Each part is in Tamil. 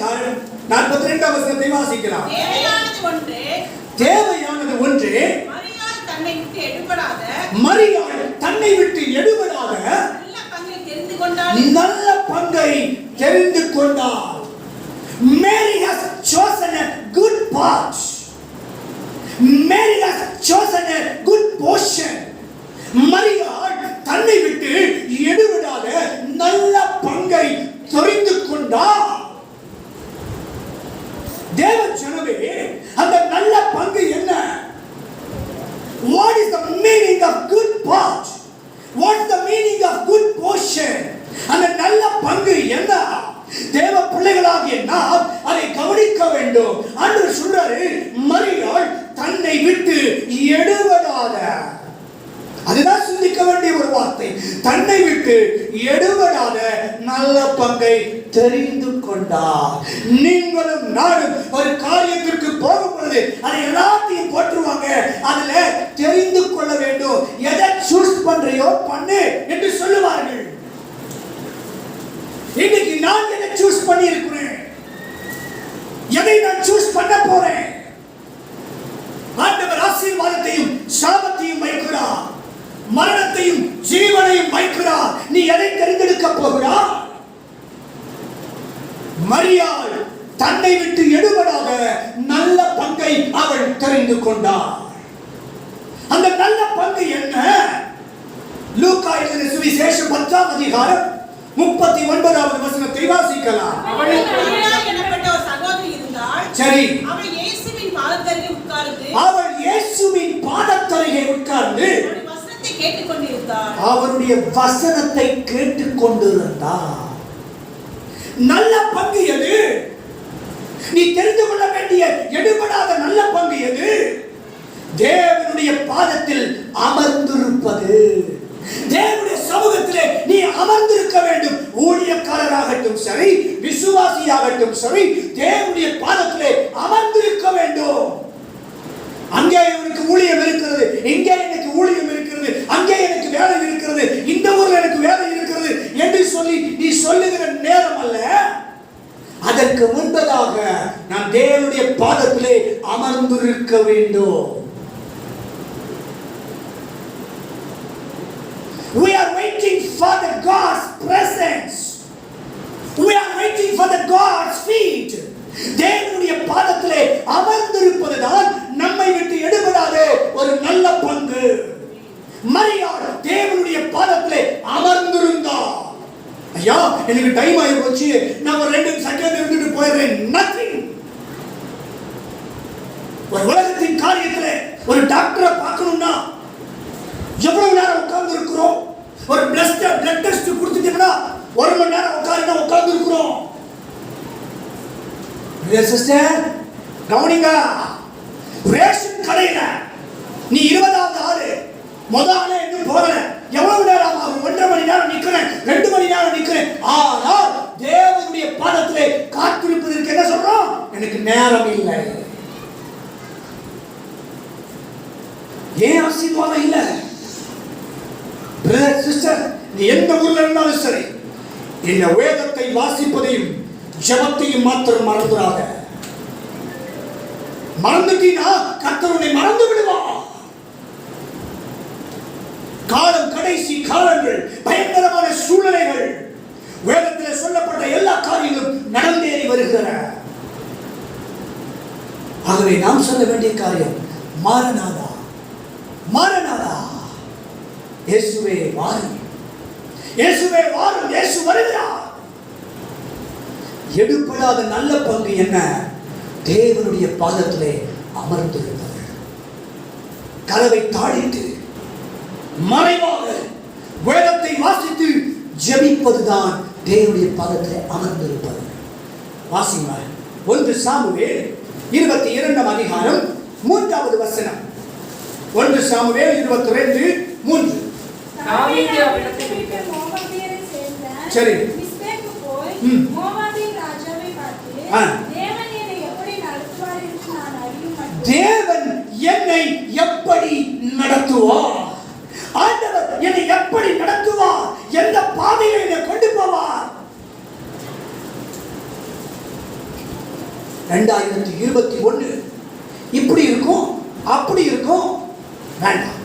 அதிகாரம் 42 வசனத்தை வாசிக்கலாம். தேவையானது ஒன்று மரியாள் தன்னை விட்டு எடுபடாத நல்ல பங்கை தெரிந்து கொண்டாள். Mary has chosen a good part. Mary has chosen a good portion. மரியாள் தன்னை விட்டு எடுபடாத நல்ல பங்கை தெரிந்து கொண்டாள். தேவ ஜனமே, அந்த நல்ல பங்கு என்ன? What is the meaning of good part? What is the meaning of good portion? அந்த நல்ல பங்கு என்ன? தேவ பிள்ளைகளாகிய நாம் அதை கவனிக்க வேண்டும். ஆண்டவர் சொல்றாரு, மரியாள் தன்னை விட்டு எடுபடாத. அதுதான் சிந்திக்க வேண்டிய ஒரு வார்த்தை. தன்னை விட்டு எடுபடாத நல்ல பங்கை தெரிந்து கொண்டார். நீங்களும் நானும் ஒரு காரியத்திற்கு போகும் பொழுது அதை எல்லாத்தையும் போட்டுருவாங்க. அதுல தெரிந்து கொள்ள வேண்டும். எதை சூஸ் பண்றியோ பண்ணு என்று சொல்லுவார்கள். இன்னைக்கு நான் எதை சூஸ் பண்ணி இருக்கிறேன்? எதை நான் சூஸ் பண்ண போறேன்? ஆண்டவர் ஆசீர்வாதத்தையும் சாபத்தையும் வைக்கிறார், மரணத்தையும் ஜீவனையும் வைக்கிறார். நீ எதை தெரிந்தெடுக்க போகிறாய்? மரியாள் தன்னை விட்டு எடுபடாத நல்ல பங்கை அவள் தெரிந்து கொண்டார். அந்த நல்ல பங்கு என்ன? லூக்கா எழுதின சுவிசேஷம் 10ஆம் அதிகாரம் 39வது வசனத்தை வாசிக்கலாம். அவளுக்கு மரியாள் எனப்பட்ட ஒரு சகோதரி இருந்தாள். சரி. அவள் இயேசுவின் பாதத்தருகே உட்கார்ந்து அவருடைய வசனத்தை கேட்டுக்கொண்டிருந்தார். நல்ல பங்கு எது? நீ தெரிந்து கொள்ள வேண்டிய எடுபடாத நல்ல பங்கு எது? தேவனுடைய பாதத்தில் அமர்ந்திருப்பது. தேவனுடைய சமூகத்திலே நீ அமர்ந்திருக்க வேண்டும். ஊழியக்காரராகட்டும் சரி, விசுவாசியாகட்டும் சரி, தேவனுடைய பாதத்திலே அமர்ந்திருக்க வேண்டும். அங்கே எனக்கு ஊழியம் இருக்கிறது, இங்கே எனக்கு ஊழியம் இருக்கிறது, அங்கே எனக்கு வேலை இருக்கிறது, இந்த ஊர்ல எனக்கு வேலை இருக்கிறது என்று சொல்லி நீ சொல்லுகிற நேரம் அல்ல. அதற்கு முன்பதாக நான் தேவனுடைய பாதத்திலே அமர்ந்திருக்க வேண்டும். We are waiting for the God's presence. We are waiting for the God's feet. தேவனுடைய பாதத்திலே அமர்ந்திருப்பதுதான் நம்மை விட்டு எடுபடாத ஒரு நல்ல பங்கு. மரியாள் தேவனுடைய பாதத்திலே அமர்ந்திருந்தார். ஐயா, எனக்கு டைம் ஆகி போச்சு, நான் ஒரு 2 செகண்ட் இருந்துட்டு போயிடுறேன். நத்திங். ஒரு உலகத்தின் காரியத்திலே ஒரு டாக்டரை பார்க்கணும்னா எவ்வளவு நேரம் உட்கார்ந்து இருக்கிறோம்? ஒரு பிளட் டெஸ்ட் கொடுத்துட்டீங்கன்னா 1 மணி நேரம் உட்கார்ந்து இருக்கிறோம். சிஸ்டர் கவனிங்க, ரேஷன் கடையில நீ 20வது ஆளு, முதல் ஆளே இன்னும் போகல, எவ்வளவு நேரம் ஆகும்? 1.5 மணி நேரம் நிக்கிறேன், 2 மணி நேரம் நிக்கிறேன். ஆனால் தேவனுடைய பாதத்திலே காத்திருப்பதற்கு என்ன சொல்றோம்? எனக்கு நேரம் இல்லை. ஏன் ஆசீர்வாதம் இல்லை? பிரதர் சிஸ்டர், நீ எந்த ஊர்ல இருந்தாலும் சரி, இந்த வேதத்தை வாசிப்பதையும் ஜெபத்தையும் மாத்திரம் மறந்துடாத. மறந்துட்டீனா கர்த்தர் உன்னை மறந்து விடுவார். காலம் கடைசி காலங்கள், பயங்கரமான சூழ்நிலைகள், வேதத்தில் சொல்லப்பட்ட எல்லா காரியங்களும் நடந்தேறி வருகிற. ஆகவே நாம் சொல்ல வேண்டிய காரியம், மாரநாதா மாரநாதா, இயேசுவே வாரும், இயேசுவே வாரும், இயேசு வருகிறார். எடுபடாத நல்ல பங்கு என்ன? தேவனுடைய பாதத்திலே அமர்ந்திருப்பது. கதவை தாழிட்டு மறைவாக வேதத்தை வாசித்து ஜெபிப்பதுதான் தேவனுடைய பாதத்திலே அமர்ந்திருப்பது. வாசிங்க 1 சாமுவேல் 22ஆம் அதிகாரம் 3வது வசனம். 1 சாமுவேல் 22:3. தாவீது அவரிடத்தில் விட்டு மோவாபியரை சேர்ந்த சரி மிஸ்பேக்கு போய் மோவாபின் ராஜாவை பார்த்து, தேவன் என்னை எப்படி நடத்துவார் என்று நான் அறியும் மட்டும். தேவன் என்னை எப்படி நடத்துவார்? ஆண்டவர் என்னை எப்படி நடத்துவார்? எந்த பாதையில என்னை கொண்டு போவார்? 2021 இப்படி இருக்கும், அப்படி இருக்கும். வேண்டாம்.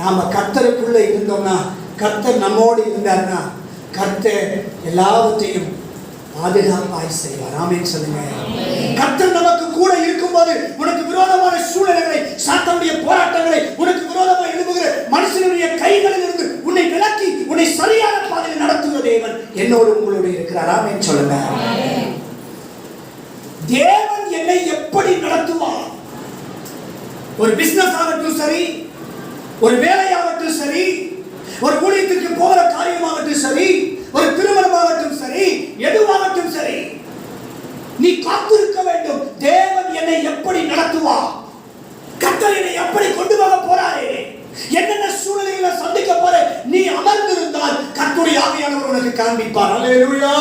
நாம கர்த்தருக்குள்ள இருந்தோம்னா, கர்த்தர் நம்மோடு இருந்தார்னா, கர்த்தர் எல்லாவற்றையும் பாதுகாப்பாய் செய்வார். ஆமென் சொல்லுங்க. கர்த்தர் நமக்கு கூட இருக்கும்போது உனக்கு விரோதமான சூழ்நிலைகளை, சாத்தானுடைய போராட்டங்களை, உனக்கு விரோதமாக எழுப்புகிற மனுஷனுடைய கைகளில் இருந்து உன்னை விலக்கி உன்னை சரியான பாதையில் நடத்துகிற தேவன் என்னோடு உங்களோடு இருக்கிறார். ஆமென் சொல்லுங்க. தேவன் என்னை எப்படி நடத்துவார்? ஒரு பிசினஸ் ஆகட்டும் சரி, ஒரு வேலையாகட்டும் சரி, ஒரு ஊழியத்திற்கு போகிற காரியமாகட்டும் சரி, ஒரு திருமணமாகட்டும் சரி, எதுவாகட்டும் சரி, நீ காத்திருக்க வேண்டும். தேவன் என்னை எப்படி நடத்துவார்? கர்த்தர் என்னை எப்படி கொண்டு போக போறாரே? என்னென்ன சூழ்நிலைகளை சந்திக்க போற? நீ அமர்ந்திருந்தால் கர்த்தருடைய ஆவியானவர் உனக்கு காண்பிப்பார். அல்லேலூயா.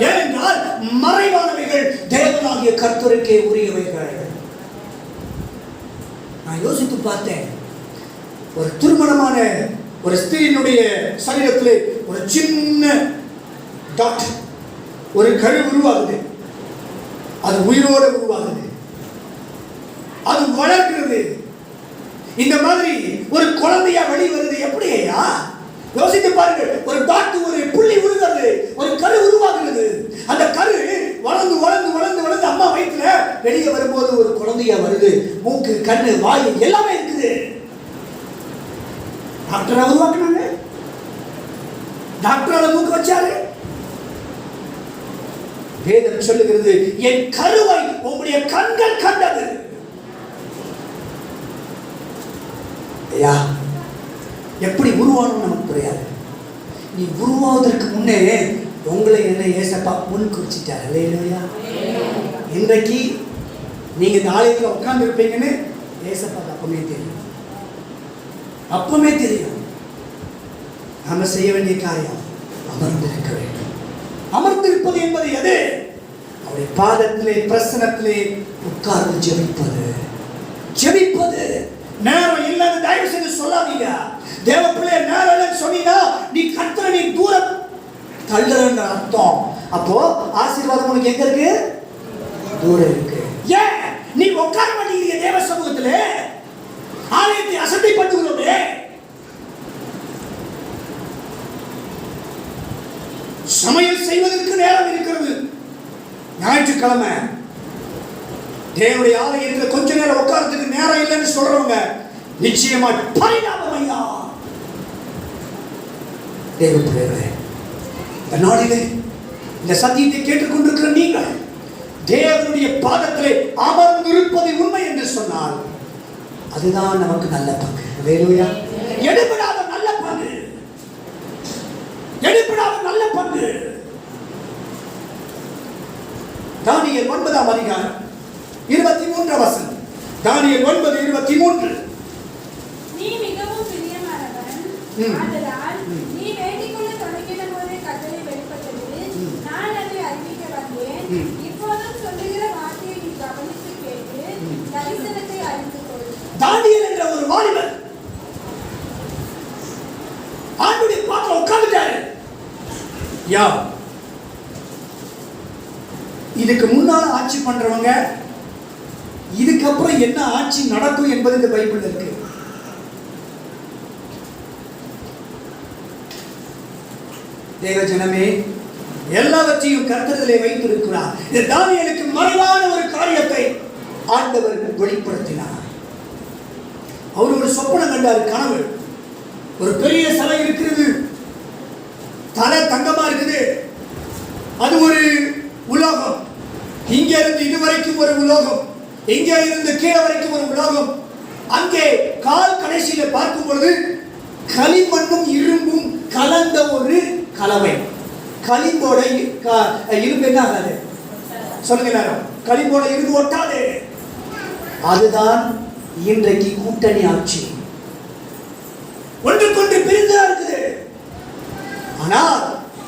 ஏனென்றால் மறைவானவைகள் தேவனாகிய கர்த்தருக்கே உரியவைகள். நான் யோசித்து பார்த்தேன். ஒரு திருமணமான ஒரு ஸ்திரீனுடைய சரீரத்திலே ஒரு சின்ன டாட், ஒரு கரு உருவாகுது. அது உயிரோட உருவாகுது, அது வளர்க்கிறது. இந்த மாதிரி ஒரு குழந்தையா வெளி வருது. எப்படி ஐயா? யோசித்து பாருங்கள். ஒரு டாட், ஒரு புள்ளி உருகிறது, ஒரு கரு உருவாகிறது. அந்த கரு வளர்ந்து வளர்ந்து வளர்ந்து வளர்ந்து அம்மா வயிற்றுல வெளியே வரும்போது ஒரு குழந்தையா வருது. மூக்கு, கண்ணு, வாய் எல்லாமே இருக்குது. டாக்டரா உருவாக்குனாங்க, டாக்டரால மூக்கு வச்சாரு. வேதம் சொல்லுகிறது, என் கருவை உங்களுடைய கண்கள் கண்டது. ஐயா, எப்படி உருவானும் நமக்கு தெரியாது. நீ உருவாவதற்கு முன்னே உங்களை என்ன ஏசப்பா முன் குறிச்சிட்டார். அல்லேலூயா. இன்றைக்கு நீங்க இந்த ஆலயத்தில் உட்கார்ந்து இருப்பீங்கன்னு ஏசப்பா அப்பமே தெரியும், அப்பமே தெரியும். நாம செய்ய வேண்டிய காரியம் அமர்ந்திருக்க வேண்டும். அமர்ந்திருப்பது என்பது எது? அவருடைய பாதத்திலே, பிரசனத்திலே உட்கார்ந்து ஜெபிப்பது. ஜெபிப்பது. நேரம் இல்லைன்னு தயவு செய்து சொல்லாதீங்க. தேவ பிள்ளை நேரம் இல்லைன்னு சொன்னீங்கன்னா நீ கர்த்தரை நீ தூரம் தள்ளுறன்ற அர்த்தம். அப்போ ஆசீர்வாதம் உனக்கு எங்க இருக்கு? தூரம் இருக்கு. ஏன் நீ உட்கார மாட்டீங்க தேவ சமூகத்திலே? ஆலயத்தை அசட்டை பண்ணுகிறோமே. சமையல் செய்வதற்கு நேரம் இருக்கிறது. ஞாயிற்றுக்கிழமை தேவனுடைய ஆலயத்தில் கொஞ்ச நேரம் உட்கார்றதுக்கு நேரம் இல்லைன்னு சொல்றவங்க நிச்சயமா பரிதாபம் ஐயா. தேவ பிள்ளைகளே, இந்த நாளிலே இந்த சத்தியத்தை கேட்டுக்கொண்டிருக்கிற நீங்கள் தேவனுடைய பாதத்திலே அமர்ந்திருப்பது உண்மை என்று சொன்னால் அதுதான் நமக்கு நல்ல பங்கு. அல்லேலூயா. எடுபடாத நல்ல பங்கு, எடுபடாத நல்ல பங்கு. தானியேல் 9ஆம் அதிகாரம் 23ஆம் வசனம். தானியேல் 9:23. நீ மிகவும் பிரியமானவன், ஆதலால் நீ வேண்டிக்கொள்ள தொடங்கின போதே கட்டளை வெளிப்பட்டது. நான் அதை அறிவிக்க வந்தேன். இப்போதும் சொல்லுகிற வார்த்தையை நீ கவனித்து கேட்டு தரிசனத்தை அறிந்து கொள். தானியேல் என்ற ஒரு வாலிபர் ஆண்டுடைய பாத்திரம் உட்கார்ந்துட்டாரு. யா, இதுக்கு முன்னால ஆட்சி பண்றவங்க இதுக்கப்புறம் என்ன ஆட்சி நடக்கும் என்பது இந்த பைபிள் இருக்கு. தேவ ஜனமே, எல்லாவற்றையும் கர்த்தரிலே வைத்திருக்கிறார். இந்த தானியேலுக்கு மறைவான ஒரு காரியத்தை ஆண்டவர் வெளிப்படுத்தினார். அவர் ஒரு சொப்பனம் கண்டார், கனவு. ஒரு பெரிய சிலை இருக்கிறது, தலை தங்கமா இருக்குது. அது ஒரு உலோகம். இங்க இருந்து இதுவரைக்கும் ஒரு உலோகம், இங்க இருந்து கீழே வரைக்கும் ஒரு உலோகம். அங்கே கால் கடைசியில பார்க்கும் பொழுது களிமண்ணும் இரும்பும் கலந்த ஒரு கலவை. களிம்போட இரும்பு என்ன ஆகாது சொல்லுங்க எல்லாரும்? களிம்போட இரும்பு ஒட்டாது. அதுதான் இன்றைக்கு கூட்டணி ஆட்சி. ஒன்றுக்கொன்று பிரிந்தா இருக்குது. ஆனால்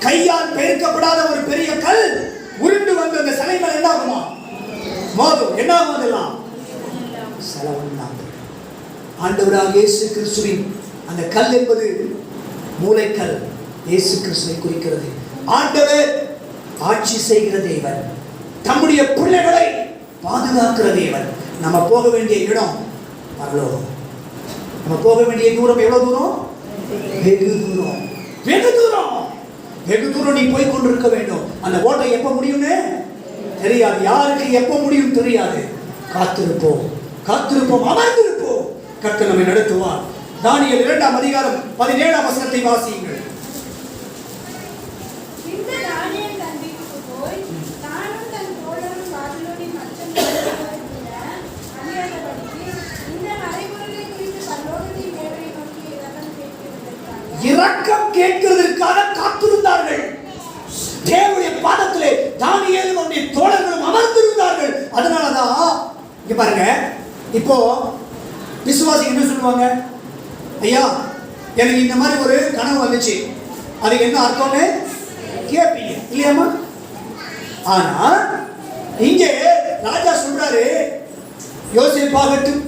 கையால் பெயர்க்கப்படாத ஒரு பெரிய கல் உருண்டு வந்து அந்த சிலை மேல என்ன ஆகுமா? மோதும். என்ன ஆகும்? அதெல்லாம் செலவெல்லாம். ஆண்டவராக இயேசு கிறிஸ்துவின் அந்த கல் என்பது மூளைக்கல், இயேசு கிறிஸ்துவை குறிக்கிறது. ஆண்டவர் ஆட்சி செய்கிற தேவன். தம்முடைய பிள்ளைகளை பாதுகாக்கிற தேவன். நம்ம போக வேண்டிய இடம் பரலோகம். நம்ம போக வேண்டிய தூரம் எவ்வளவு தூரம்? வெகு தூரம், வெகு தூரம், வெகு தூரம் நீ போய் கொண்டிருக்க வேண்டும். அந்த ஓட்டை எப்ப முடியும்னு தெரியாது, யாருக்கு எப்ப முடியும் தெரியாது. காத்திருப்போம், காத்திருப்போம், அமர்ந்திருப்போம். கர்த்தர் நம்மை நடத்துவார். தானியேல் 2ஆம் அதிகாரம் 17ஆம் வசனத்தை வாசியுங்கள். இந்த தானியேல் தன்னுக்கு போய் தானும் தன் தோழரும் பாபிலோனின் மற்ற நகரங்களில் அறியாதபடிக்கு இந்த மறைபொருளை குறித்து பரலோகத்தின் தேவனை நோக்கி இரக்கம் கேட்கிறதற்காக காத்திருந்தார்கள். தேவனுடைய பாதத்திலே தானியேலும் அவருடைய தோழர்களும் அமர்ந்திருந்தார்கள். அதனாலதான் இங்க பாருங்க, இப்போ விசுவாசி என்ன சொல்லுவாங்க? ஐயா, எனக்கு இந்த மாதிரி ஒரு கனவு வந்துச்சு, அதுக்கு என்ன அர்த்தம்னு கேட்பீங்க இல்லையாமா? ஆனா இங்கே ராஜா சொல்றாரு, யோசேப்பு ஆகட்டும்,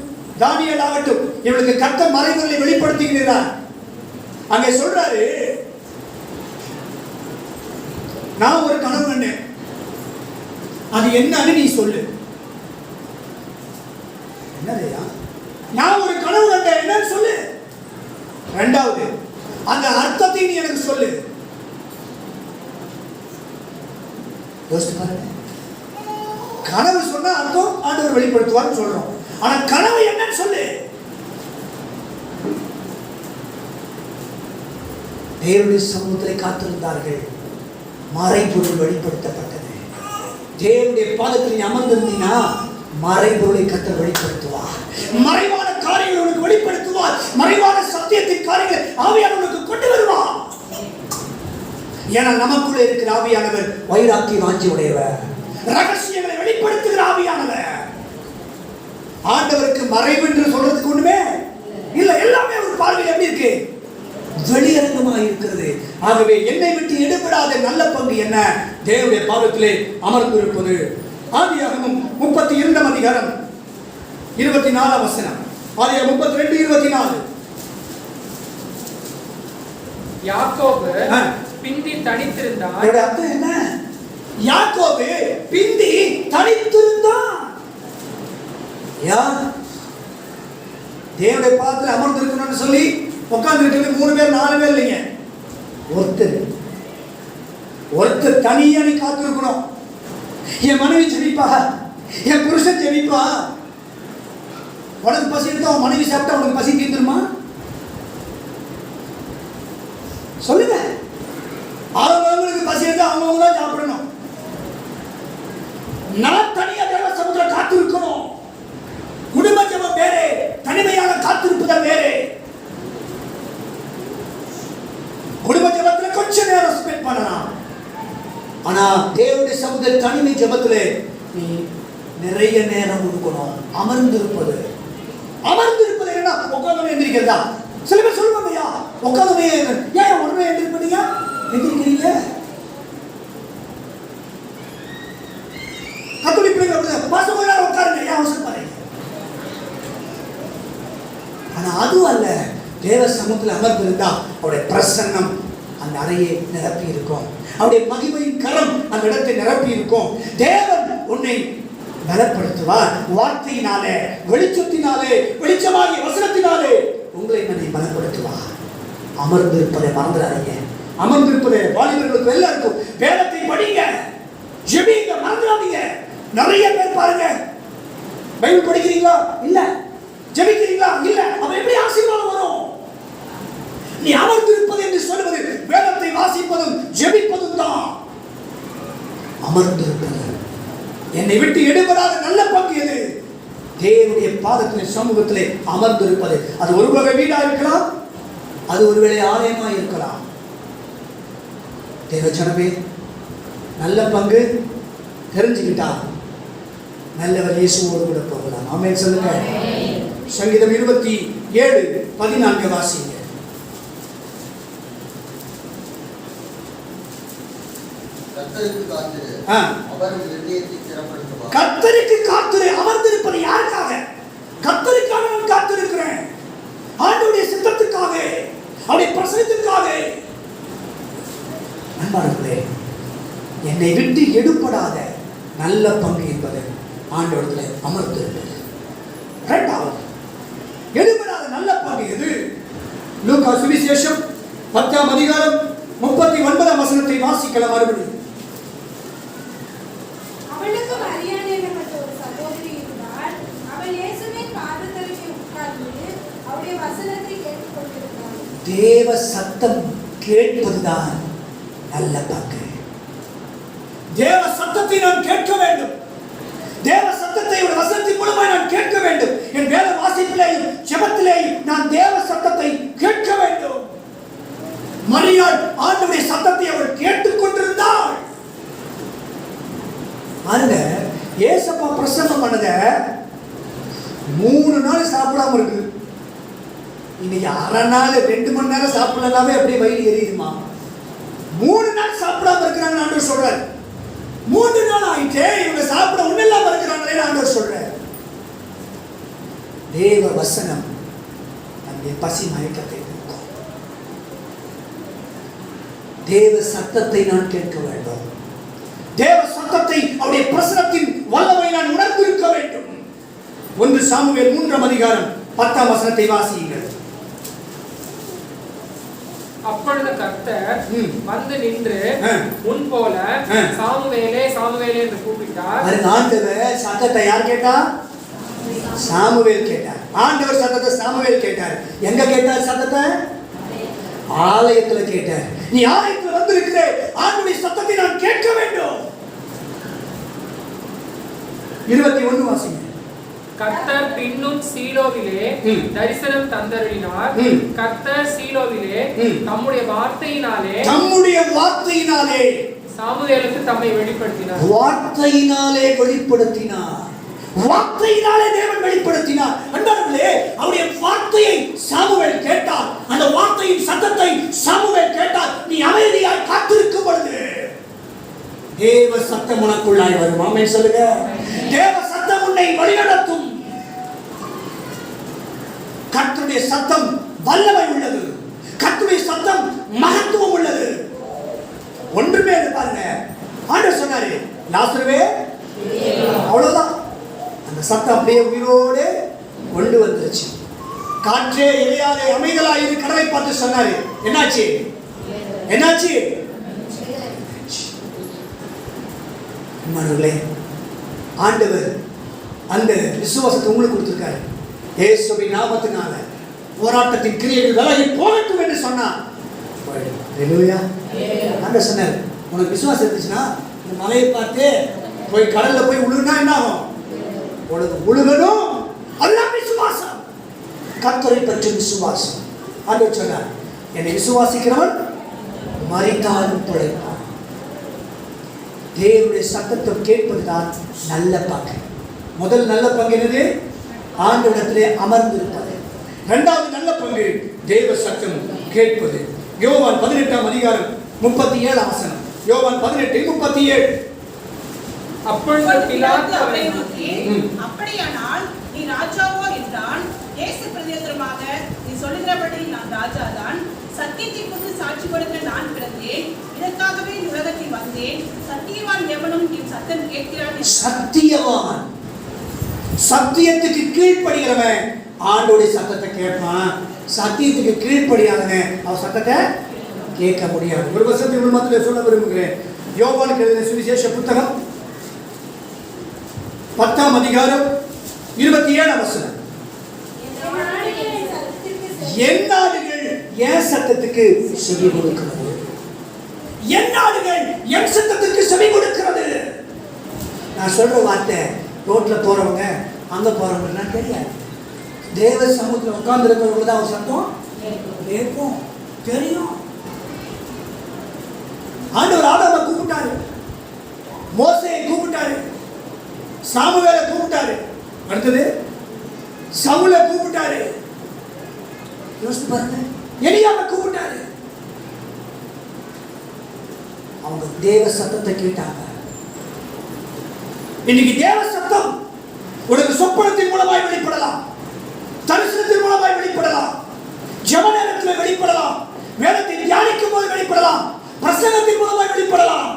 தானியேல் ஆகட்டும், இவளுக்கு கர்த்தர் மறைபொருளை வெளிப்படுத்துகிறார். அங்கே சொல்றாரு, நான் ஒரு கனவு கண்டேன், அது என்னன்னு நீ சொல்லு. என்னதையா? நான் ஒரு கனவு கண்டேன், என்னன்னு சொல்லு. இரண்டாவது, அந்த அர்த்தத்தை நீ எனக்கு சொல்லு. யோசிச்சு பாருங்க, கனவு சொன்னா அர்த்தம் ஆண்டவர் வெளிப்படுத்துவார்னு சொல்றோம். ஆனா கனவு என்னன்னு சொல்லு. தேவனுடைய சமூகத்திலே காத்திருந்தார்கள். மறைபொருள் வெளிப்படுத்தப்பட்டது. தேவனுடைய பாதத்தில் நீ அமர்ந்திருந்தீங்கன்னா மறைபொருளை கர்த்தர் வெளிப்படுத்துவார். மறைவான காரியங்களை உனக்கு வெளிப்படுத்துவார். மறைவான சத்தியத்தின் காரியங்களை ஆவியானவருக்கு கொண்டு வருவார். ஏன்னா நமக்குள்ளே இருக்கிற ஆவியானவர் வைராக்கிய வாஞ்சி உடையவர், ரகசியங்களை வெளிப்படுத்துகிற ஆவியானவர். ஆண்டவருக்கு மறைவு என்று சொல்றதுக்கு ஒண்ணுமே இல்ல, எல்லாமே ஒரு பார்வையில் எப்படி இருக்கு? வெளியரங்கமாக இருக்கிறது. ஆகவே என்னை விட்டு எடுபடாத நல்ல பங்கு என்ன? தேவனுடைய பாதத்திலே அமர்ந்திருப்பது. ஆதியாகமம் 32ஆம் அதிகாரம் 24ஆம் வசனம். ஆதியாகமம் 32:24. யாக்கோபு பிந்தி தனித்திருந்தான். அதோட அர்த்தம் என்ன? யாக்கோபு பிந்தி தனித்திருந்தான். தேவனுடைய பாதத்தில் அமர்ந்திருக்கணும்னு சொல்லி உட்கார்ந்து இருக்கிறது 3 பேர் 4 பேர் இல்லைங்க, ஒருத்தர் தனியா நீ காத்திருக்கணும். என் மனைவி ஜெபிப்பா, என் புருஷன் ஜெபிப்பா. உனக்கு பசி எடுத்தா உன் மனைவி சாப்பிட்டா உனக்கு பசி தீர்ந்துருமா? சொல்லுங்க. அவங்களுக்கு பசி எடுத்தா அவங்க தான் சாப்பிடணும். நான் தனியா தேவ சமுத்திரம் காத்திருக்கணும். குடும்ப ஜெபம் வேறே, தனிமையான காத்திருப்புதான் வேறே. குடும்ப ஜெபத்துல கொஞ்ச நேரம் ஸ்பெண்ட் பண்ணலாம். ஆனா தேவனுடைய சமூக தனிமை ஜெபத்துல நீ நிறைய நேரம் கொடுக்கணும். அமர்ந்திருப்பது என்ன? உட்கார்ந்து எந்திரிக்கிறதா? சில பேர் சொல்லுவாங்க, ஐயா உட்கார்ந்து ஏன் உடனே எந்திரிப்பீங்க? எந்திரிக்கிறீங்க கத்துடி பிள்ளைங்க மாசம் கொஞ்ச நேரம் உட்காருங்க, ஏன் அவசரப்படுறீங்க? ஆனா அதுவும் அல்ல, தேவ சமூகத்தில் அமர்ந்திருந்தா அவருடைய பிரசன்னம் அந்த அறையை நிரப்பி இருக்கும். அவருடைய மகிமையின் கரம் அந்த இடத்தை நிரப்பி இருக்கும். தேவன் உன்னை பலப்படுத்துவார். வார்த்தையினாலே, வெளிச்சத்தினாலே, வெளிச்சமாகிய வசனத்தினாலே உங்களை என்னை பலப்படுத்துவார். அமர்ந்திருப்பதை மறந்துடாதீங்க. அமர்ந்திருப்பதை வாலிபர்களுக்கு எல்லாருக்கும் வேதத்தை படிங்க, ஜெபிங்க, மறந்துடாதீங்க. நிறைய பேர் பாருங்க, பைபிள் படிக்கிறீங்களா? இல்ல. ஜெபிக்கிறீங்களா? இல்ல. அப்ப எப்படி ஆசீர்வாதம் வரும்? நீ அமர்ந்திருப்பது என்று சொல்வது வேதத்தை வாசிப்பதும் ஜெபிப்பதும் தான். அமர்ந்திருப்பது, என்னை விட்டு எடுபடாத நல்ல பங்கு எது? தேவனுடைய பாதத்திலே சமூகத்திலே அமர்ந்திருப்பது. அது ஒரு வகை வீடா இருக்கலாம், அது ஒருவேளை ஆலயமா இருக்கலாம். தேவச்சனமே, நல்ல பங்கு தெரிஞ்சுக்கிட்டா நல்லவர் இயேசுவோடு கூட போகலாம். ஆமென் சொல்லுங்க. சங்கீதம் 27:14 வாசிங்க. கர்த்தருக்கு காத்திரு. அமர்ந்திருப்பது யாருக்காக? கர்த்தருக்காக நான் காத்திருக்கிறேன். ஆண்டவருடைய சித்தத்துக்காக, அவருடைய பிரசன்னத்துக்காக. அன்பானவர்களே, என்னை விட்டு எடுபடாத நல்ல பங்கு என்பது ஆண்டவரத்தில் அமர்ந்திருப்பது. இரண்டாவது எடுபடாத நல்ல பங்கு எது? லூக்கா சுவிசேஷம் 10ஆம் அதிகாரம் 39ஆம் வசனத்தை வாசிக்கலாம் மறுபடியும். அவளுக்கு மரியாள் என்னப்பட்ட ஒரு சகோதரி இருந்தாள். அவள் இயேசுவின் பாதத்தருகே உட்கார்ந்து அவருடைய வசனத்தை கேட்டுக் கொண்டிருந்தாள். தேவ சத்தம் கேட்பதுதான் நல்ல பங்கு. தேவ சத்தத்தை நான் கேட்க வேண்டும். தேவ சத்தத்தை ஒரு வசனத்தின் மூலமாய் நான் கேட்க வேண்டும். என் வேத வாசிப்பிலேயும் ஜெபத்திலேயும் நான் தேவ சத்தத்தை கேட்க வேண்டும். மரியாள் ஆண்டவருடைய சத்தத்தை அவள் கேட்டுக் கொண்டிருந்தாள். பாருங்க, ஏசப்பா பிரசங்கம் பண்ணத 3 நாள் சாப்பிடாம இருக்கு. இன்னைக்கு அரை நாள் 2 மணி நேரம் சாப்பிடலாமே அப்படியே வயிறு எரியுதுமா. 3 நாள் சாப்பிடாம இருக்கிறாங்க ஆண்டவர் சொல்றாரு. 3 நாள் ஆயிட்டே இவங்க சாப்பிட ஒண்ணு இல்லாம இருக்கிறாங்களே ஆண்டவர் சொல்றாரு. தேவ வசனம் நம்முடைய பசி மயக்கத்தை நீக்கும். தேவ சத்தத்தை நான் கேட்க வேண்டும். தேவ சத்தத்தை அவருடைய பிரசனத்தின் வல்லமை நான் உணர்ந்திருக்க வேண்டும். 1 சாமுவேல் 3ஆம் அதிகாரம் 10ஆம் வசனத்தை வாசியுங்கள். அப்பொழுது கர்த்தர் வந்து நின்று முன் போல சாமுவேலே சாமுவேலே என்று கூப்பிட்டார். ஆண்டவர் சத்தத்தை யார் கேட்டா? சாமுவேல் கேட்டார். ஆண்டவர் சத்தத்தை சாமுவேல் கேட்டார். எங்க கேட்டார் சத்தத்தை? ஆலயத்துல கேட்டார். நீ ஆலயத்துல வந்திருக்கிற ஆண்டவருடைய சத்தத்தை நான் கேட்க வேண்டும். 21 வாசிங்க. கர்த்தர் பின்னும் சீலோவிலே தரிசனம் தந்தருளினார். கர்த்தர் சீலோவிலே தம்முடைய வார்த்தையினாலே சாமுவேலுக்கு தம்மை வெளிப்படுத்தினார். வார்த்தையினாலே வெளிப்படுத்தினார். வார்த்தையினாலே தேவன் வெளிப்படுத்தினார். அன்பானவர்களே, அவருடைய வார்த்தையை சாமுவேல் கேட்டார். அந்த வார்த்தையின் சத்தத்தை சாமுவேல் கேட்டார். நீ அமைதியாய் காத்திருக்கும் பொழுது தேவ சத்தம் உனக்குள்ளாய் வரும். ஆமென் சொல்லுங்க. தேவ சத்தம் உன்னை வழிநடத்தும். கர்த்தருடைய சத்தம் வல்லமை உள்ளது. கர்த்தருடைய சத்தம் மகத்துவம் உள்ளது. ஒன்றுமே இல்லை பாருங்க. ஆண்டவர் சொன்னாரு, லாசருவே, அவ்வளவுதான். அந்த சத்தம் அப்படியே உயிரோடு கொண்டு வந்துருச்சு. காற்றே இலையாலே அமைதலாயிரு கடலை பார்த்து சொன்னாரு. என்னாச்சு? என்னாச்சு? மனங்களே, ஆண்டவர் அந்த விசுவாசத்தை உங்களுக்கு கொடுத்திருக்காரு. இயேசுவின் நாமத்தினால போராட்டத்தின் கிரியைகள் விலகி போகட்டும் என்று சொன்னார். ஹல்லேலூயா. ஆண்டவர் சொன்னார், உனக்கு விசுவாசம் இருந்துச்சுன்னா இந்த மலையை பார்த்து போய் கடல்ல போய் உழுகுனா என்ன ஆகும்? உழுகணும். அதுதான் விசுவாசம். கர்த்தரை பற்றிய விசுவாசம். ஆண்டவர் சொன்னார், என்னை விசுவாசிக்கிறவன் மரித்தாலும் பிழைப்பான். தேவனுடைய சத்தத்தை கேட்பதுதான் நல்ல பங்கு. முதல் நல்ல பங்கு என்னது? ஆண்டவரிடத்திலே அமர்ந்திருப்பது. இரண்டாவது நல்ல பங்கு தேவ சத்தம் கேட்பது. யோவான் 18ஆம் அதிகாரம் 37ஆம் வசனம். யோவான் 18:37. அப்பொழுது பிலாத்து அவரை நோக்கி, அப்படியானால் நீ ராஜாவோ என்றான். இயேசு பிரதியுத்தரமாக, நீ சொல்லுகிறபடி நான் ராஜாதான். சத்தியத்தை கொண்டு சாட்சி கொடுக்க நான் பிறந்தேன். இதற்காகவே உலகத்தில் வந்தேன். சத்தியவான் எவனும் என் சத்தம் கேட்கிறான். சத்தியவான், சத்தியத்துக்கு கீழ்ப்படுகிறவன் ஆண்டோடைய சத்தத்தை கேட்பான். சத்தியத்துக்கு கீழ்ப்படியாதவன் அவன் சத்தத்தை கேட்க முடியாது. ஒரு வசனத்தை உள்மத்தில் சொல்ல விரும்புகிறேன். யோவானுக்கு எழுதின சுவிசேஷ புத்தகம் 10ஆம் அதிகாரம் 27ஆம் வசனம். என் நாடுகள் என் சத்தத்துக்கு செவி கொடுக்கிறது. என் நாடுகள் என் சத்தத்துக்கு செவி கொடுக்கிறது. நான் சொல்ற வார்த்தை ரோட்ல போறவங்க அங்க போறவங்க தெரியாது. தேவ சமூகத்தில் உட்கார்ந்து இருக்கிறவங்க தான் ஒரு சத்தம் கேட்கும், தெரியும். ஆண்டவர் ஆதாமை கூப்பிட்டாரு, மோசேயை கூப்பிட்டாரு, சாமுவேலை கூப்பிட்டாரு, அடுத்தது சவுலை கூப்பிட்டாரு, யோசித்து பாருங்க, எலியாவை கூப்பிட்டாரு. அவங்க தேவ சத்தத்தை கேட்டாங்க. இன்னைக்கு தேவ சத்தம் உனக்கு சொப்பனத்தின் மூலமாய் வெளிப்படலாம், தரிசனத்தின் மூலமாய் வெளிப்படலாம், ஜெப நேரத்தில் வெளிப்படலாம், வேதத்தை தியானிக்கும் போது வெளிப்படலாம், பிரசங்கத்தின் மூலமாய் வெளிப்படலாம்.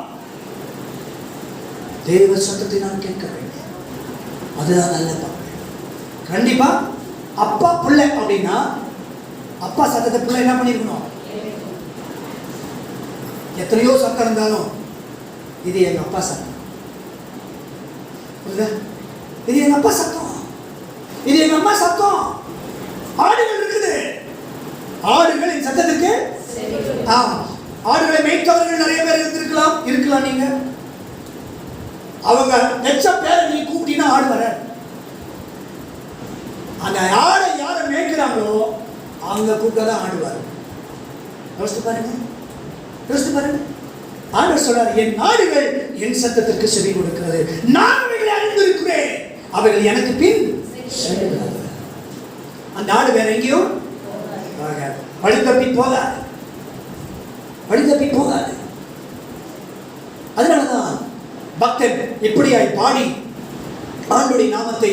தேவ சத்தத்தை நான் கேட்க வேண்டும். அதுதான் நல்ல பங்கு. கண்டிப்பா அப்பா பிள்ளை அப்படின்னா அப்பா சத்தத்தை பிள்ளை என்ன பண்ணிருக்கணும்? எத்தனையோ சத்தம் இருந்தாலும் இது எங்க அப்பா சத்தம், இது எங்க அப்பா சத்தம், இது எங்க அம்மா சத்தம். ஆடுகள் இருக்குது, ஆடுகள் என் சத்தத்துக்கு ஆடுகளை மேய்த்தவர்கள் நிறைய பேர் இருக்கலாம். நீங்க அவங்க லட்ச பேரை நீ கூப்பிட்டீங்கன்னா ஆடு வர. அந்த ஆடை யாரை மேய்க்கிறாங்களோ அவங்க கூப்பிட்டாதான் ஆடுவார். யோசித்து பாருங்க. ஆண்டவர் சொல்றார், என் நாடுகள் என் சத்தத்திற்கு செவி கொடுக்கிறது, நான் அவைகளை அறிந்திருக்கிறேன், அவைகள் எனக்கு பின் செல்லுகிறது. அந்த ஆடு வேற எங்கேயும் வழி தப்பி போகாது. அதனாலதான் பக்தன் இப்படியாய் பாடி ஆண்டுடைய நாமத்தை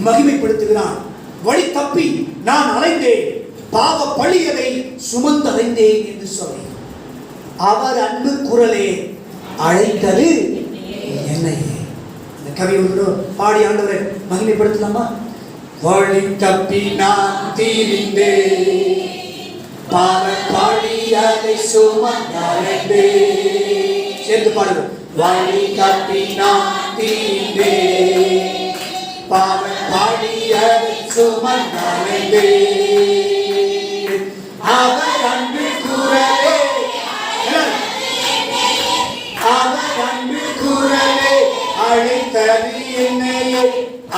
மகிமைப்படுத்துகிறான். வழி தப்பி நான் அலைந்தேன், பாவ பழியதை சுமந்தடைந்தேன் என்று சொல்லி அவர் அன்பு குரலே அழைத்தது என்னையே. இந்த கவி பாடி ஆண்டவரை மகிமைப்படுத்தலாமா? வழி தப்பி நான் தீர்ந்தேன், பாவ பழியதை சுமந்தடைந்தேன். சேர்ந்து பாடுவோம். வழி தப்பி நான் தீர்ந்தேன், பாவ பழியதை சுமந்தடைந்தேன், அவர் அன்பு குரலே அழைத்தது என்னையே.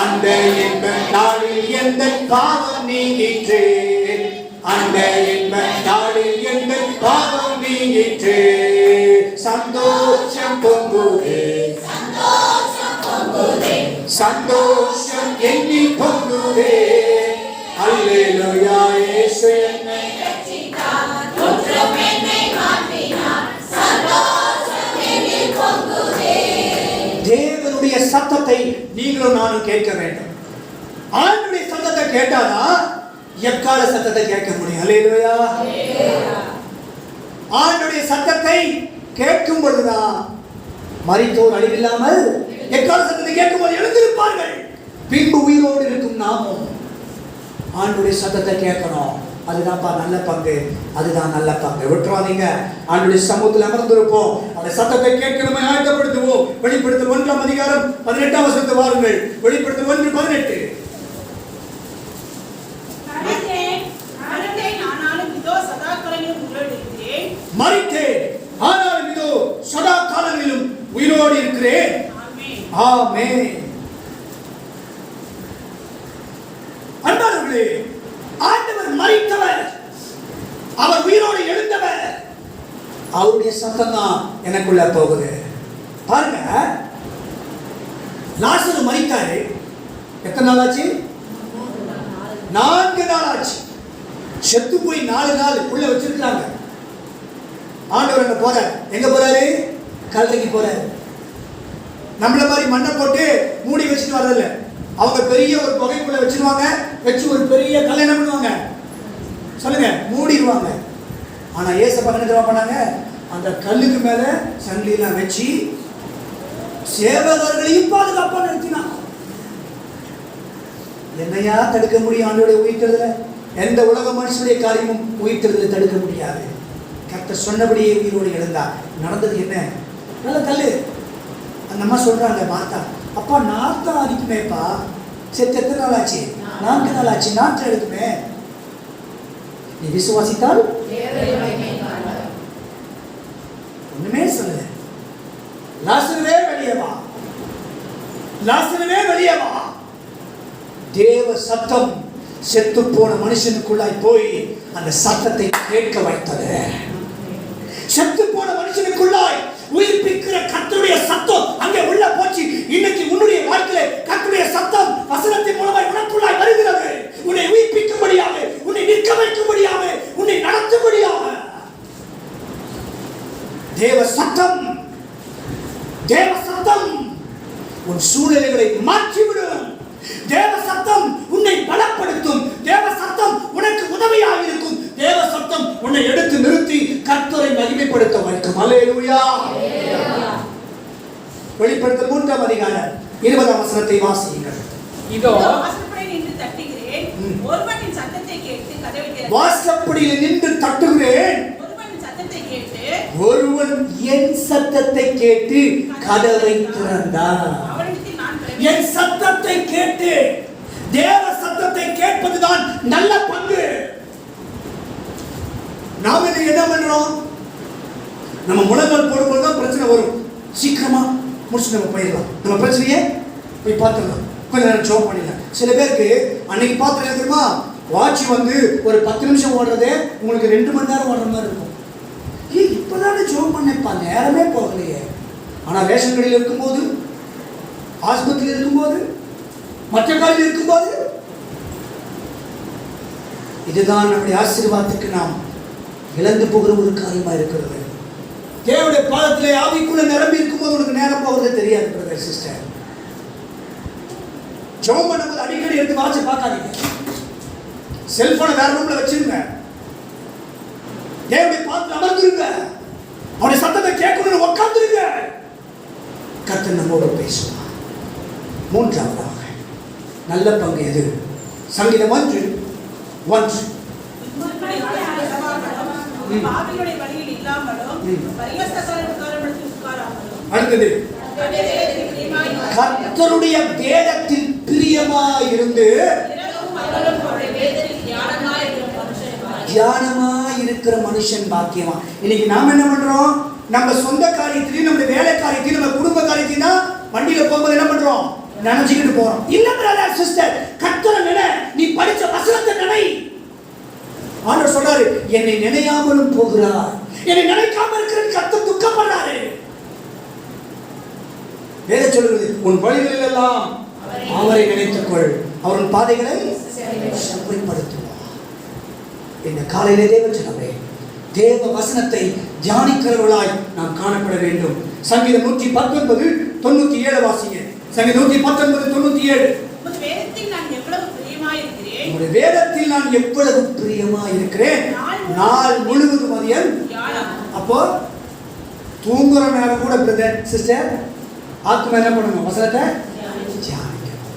அந்த இன்ப நாளில் எந்த பாவம் நீங்கிற்றே, அந்த இன்ப நாளில் எந்த பாவம் நீங்கிற்றே. சந்தோஷம் பொங்குதே, சந்தோஷம் எண்ணி பொங்குதே. அல்லேலூயா, இயேசு என்னை ரட்சித்தார், குற்றம் என்னை மாற்றினார், சந்தோஷம் எண்ணி பொங்குதே. தேவனுடைய சத்தத்தை நீங்களும் நானும் கேட்க வேண்டும். ஆண்டவருடைய சத்தத்தை கேட்டாதான் எக்கால சத்தத்தை கேட்க முடியும். அல்லேலூயா. ஆண்டவருடைய சத்தத்தை கேட்கும் பொழுதுதான் மரித்தோர் அழிவில்லாமல் எக்கால சத்தத்தை கேட்கும் போது எழுந்திருப்பார்கள். பின்பு உயிரோடு இருக்கும் நாமும் ஆண்டவருடைய சத்தத்தை கேட்கணும். அதுதான்ப்பா நல்ல பங்கு, அதுதான் நல்ல பங்கு. விட்டுறாதீங்க. ஆண்டவருடைய சமூகத்தில் அமர்ந்திருப்போம், அந்த சத்தத்தை கேட்கணுமே ஆயத்தப்படுத்துவோம். வெளிப்படுத்தல் 1:18 வாருங்கள். வெளிப்படுத்தல் 1:18. மரித்தேன், ஆனாலும் இதோ சதா காலங்களிலும் உயிரோடு இருக்கிறேன். ஆமென். அன்பானவர்களே, ஆண்டவர் மரித்தவர், அவர் உயிரோடு எழுந்தவர். அவருடைய சத்தம் தான் எனக்குள்ள போகுது. பாருங்க, லாசரு மரித்தாரு. எத்தனை நாள் ஆச்சு? 4 நாள் ஆச்சு. செத்து போய் 4 நாள் உள்ள வச்சிருக்காங்க. ஆண்டவர் அங்க போறாரு. எங்க போறாரு? கல்லறைக்கு போறாரு. நம்மள மாதிரி மண்ணை போட்டு மூடி வச்சுட்டு வரதில்லை. அவங்க பெரிய ஒரு புகைக்குள்ள வச்சிருவாங்க, வச்சு ஒரு பெரிய கல்யாணம் பண்ணுவாங்க. சொல்லுங்க, மூடிடுவாங்க. ஆனா ஏசப்பா என்ன பண்ணாங்க? அந்த கல்லுக்கு மேல சங்கிலியெல்லாம் வச்சு சேவகர்களையும் பாதுகாப்பா நிறுத்தினாங்க. என்னையா தடுக்க முடியும்? ஆண்டோடைய உயிர்த்தெழுதல எந்த உலக மனுஷனுடைய காரியமும் உயிர்த்தெழுதலை தடுக்க முடியாது. கர்த்தர் சொன்னபடியே உயிரோடு எழுந்தார். நடந்தது என்ன? நல்ல கல்லு. அந்த அம்மா சொல்றாங்க, மாத்தா, அப்பா நாத்தம் அடிக்குமேப்பா. செத்து எத்தனை நாள் ஆச்சு? 4 நாள் ஆச்சு. நாற்றம் எடுக்குமே. நீ விசுவாசித்தால் ஒண்ணுமே சொல்லல. லாசருவே வெளியே வா, லாசருவே வெளியே வா. தேவ சத்தம் செத்து போன மனுஷனுக்குள்ளாய் போய் அந்த சத்தத்தை கேட்க வைத்தது. செத்து போன மனுஷனுக்குள்ளாய் உயிர்ப்பிக்கிற கர்த்தருடைய சத்தம் அங்கே உள்ள போச்சு. இன்னைக்கு உன்னுடைய வாழ்க்கையில கர்த்தருடைய சத்தம் வசனத்தின் மூலமாய் உனக்குள்ளாய் வருகிறது. உன்னை உயிர்ப்பிக்கும்படியாக, உன்னை நிற்க வைக்கும்படியாக, உன்னை நடத்தும்படியாக. தேவ சத்தம், தேவ சத்தம் உன் சூழ்நிலைகளை மாற்றிவிடும். தேவ சத்தம் உன்னை பலப்படுத்தும். தேவ சத்தம் உனக்கு உதவியாக இருக்கும். தேவ சத்தம் உன்னை எடுத்து நிறுத்தி கர்த்தரை மகிமைப்படுத்த வைக்கும். அல்லேலூயா. வெளிப்படுத்தல் 3ஆம் அதிகாரம் 20ஆம் வசனத்தை வாசியுங்கள். இதோ வாசற்படியில் நின்று தட்டுகிறேன். ஒருவன் என் சத்தத்தை கேட்டு கதவை திறந்தார். வாசற்படியில் நின்று தட்டுகிறேன். ஒருவன் என் சத்தத்தை கேட்டு ஒருவன் என் சத்தத்தை கேட்டு கதவை திறந்தார். அவனிடத்தில் நான் என் சத்தத்தை கேட்டு, தேவ சத்தத்தை கேட்பதுதான் நல்ல பங்கு. நாம இதை என்ன பண்றோம்? நம்ம முழங்கால் போடும்போது தான் பிரச்சனை வரும். சீக்கிரமா முடிச்சு நம்ம போயிடலாம், நம்ம பிரச்சனையே போய் பார்த்துடலாம், கொஞ்ச நேரம் ஜோம் பண்ணிடலாம். சில பேருக்கு அன்னைக்கு பார்த்து தெரியுமா, வாட்ச் வந்து ஒரு 10 நிமிஷம் ஓடுறதே உங்களுக்கு 2 மணி நேரம் ஓடுற மாதிரி இருக்கும். இப்பதானே ஜோம் பண்ணப்பா, நேரமே போகலையே. ஆனா ரேஷன் கடையில் இருக்கும்போது, ஆஸ்பத்திரியில் இருக்கும்போது, மற்ற காலையில் இருக்கும்போது, இதுதான் நம்முடைய ஆசீர்வாதத்துக்கு நாம் இழந்து போகிற ஒரு காரியமா இருக்கிறது. தேவனுடைய பாதத்திலே ஆவிக்குள்ள நிரம்பி இருக்கும்போது உனக்கு நேரம் போகிறது தெரியாது பிரதர் சிஸ்டர். ஜெபம் பண்ணும்போது அடிக்கடி எடுத்து வாட்சை பார்க்காதீங்க. செல்போனை வேற ரூம்ல வச்சிருங்க. தேவனுடைய பாதத்தில் அமர்ந்துருங்க. அவருடைய சத்தத்தை கேட்கணும்னு உட்கார்ந்துருங்க. கர்த்தர் நம்மோடு பேசுவார். 3ஆவதாக நல்ல பங்கு எது? சங்கீதம் 1:1 பாவிகளுடைய வழியில் இல்லாமலும் பரியாசக்காரர் உட்காரப்பட்டு உட்காராமலும். அடுத்தது, கர்த்தருடைய வேதத்தில் பிரியமாய் இருந்து தியானமாய் இருக்கிற மனுஷன் பாக்கியமா. இன்னைக்கு நாம என்ன பண்றோம்? நம்ம சொந்த காரியத்திலையும், நம்ம வேலை காரியத்திலையும், நம்ம குடும்ப காரியத்திலையும் தான் வண்டியில போகும்போது என்ன பண்றோம்? நினைச்சுக்கிட்டு போறோம். இல்ல பிரதர் சிஸ்டர், கர்த்தரை நினை, நீ படிச்ச வசனத்தை நினை. ஆண்டவர் சொல்றாரு, என்னை நினையாமலும் போகிறார், என்னை நினைக்காம இருக்கிற கர்த்தர் துக்கப்படுறாரு. வேத சொல்லுகிறது, உன் வழிகளில் எல்லாம் அவரை நினைத்துக்கொள், அவரின் பாதைகளை செம்மைப்படுத்துவார். இந்த காலையிலே தேவச்சனமே, தேவ வசனத்தை தியானிக்கிறவர்களாய் நாம் காணப்பட வேண்டும். சங்கீதம் 119:97 வாசிங்க. சங்கீதம் 119:97. உங்களுடைய வேதத்தில் நான் எவ்வளவு பிரியமா இருக்கிறேன், நாள் முழுவதும் மதியம். அப்போ தூங்குற நேரம் கூட பிரதர் சிஸ்டர் ஆத்மா என்ன பண்ணணும்? வசனத்தை தியானிக்கணும்.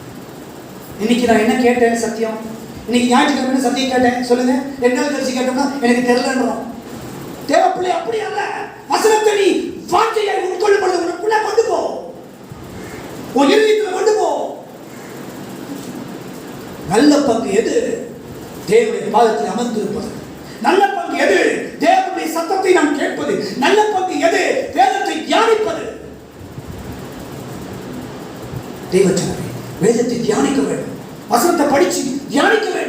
இன்னைக்கு நான் என்ன கேட்டேன்? சத்தியம். இன்னைக்கு ஞாயிற்றுக்கிழமை சத்தியம் கேட்டேன், சொல்லுங்க. 2 நாள் கழிச்சு கேட்டோம்னா எனக்கு தெரியலன்றோம். தேவப்பிள்ளை அப்படி அல்ல. வசனத்தை நீ வார்த்தையை உட்கொள்ளும் பொழுது உனக்குள்ள கொண்டு போ, உன் இருதயத்தில் கொண்டு போ. நல்ல பங்கு எது? தேவனுடைய பாதத்தில் அமர்ந்திருப்பது. நல்ல பங்கு எது? தேவனுடைய சத்தத்தை நாம் கேட்பது. நல்ல பங்கு எது? வேதத்தை தியானிப்பது. தேவச்சனமே, வேதத்தை தியானிக்க வேண்டும், வசனத்தை படிச்சு தியானிக்க வேண்டும்.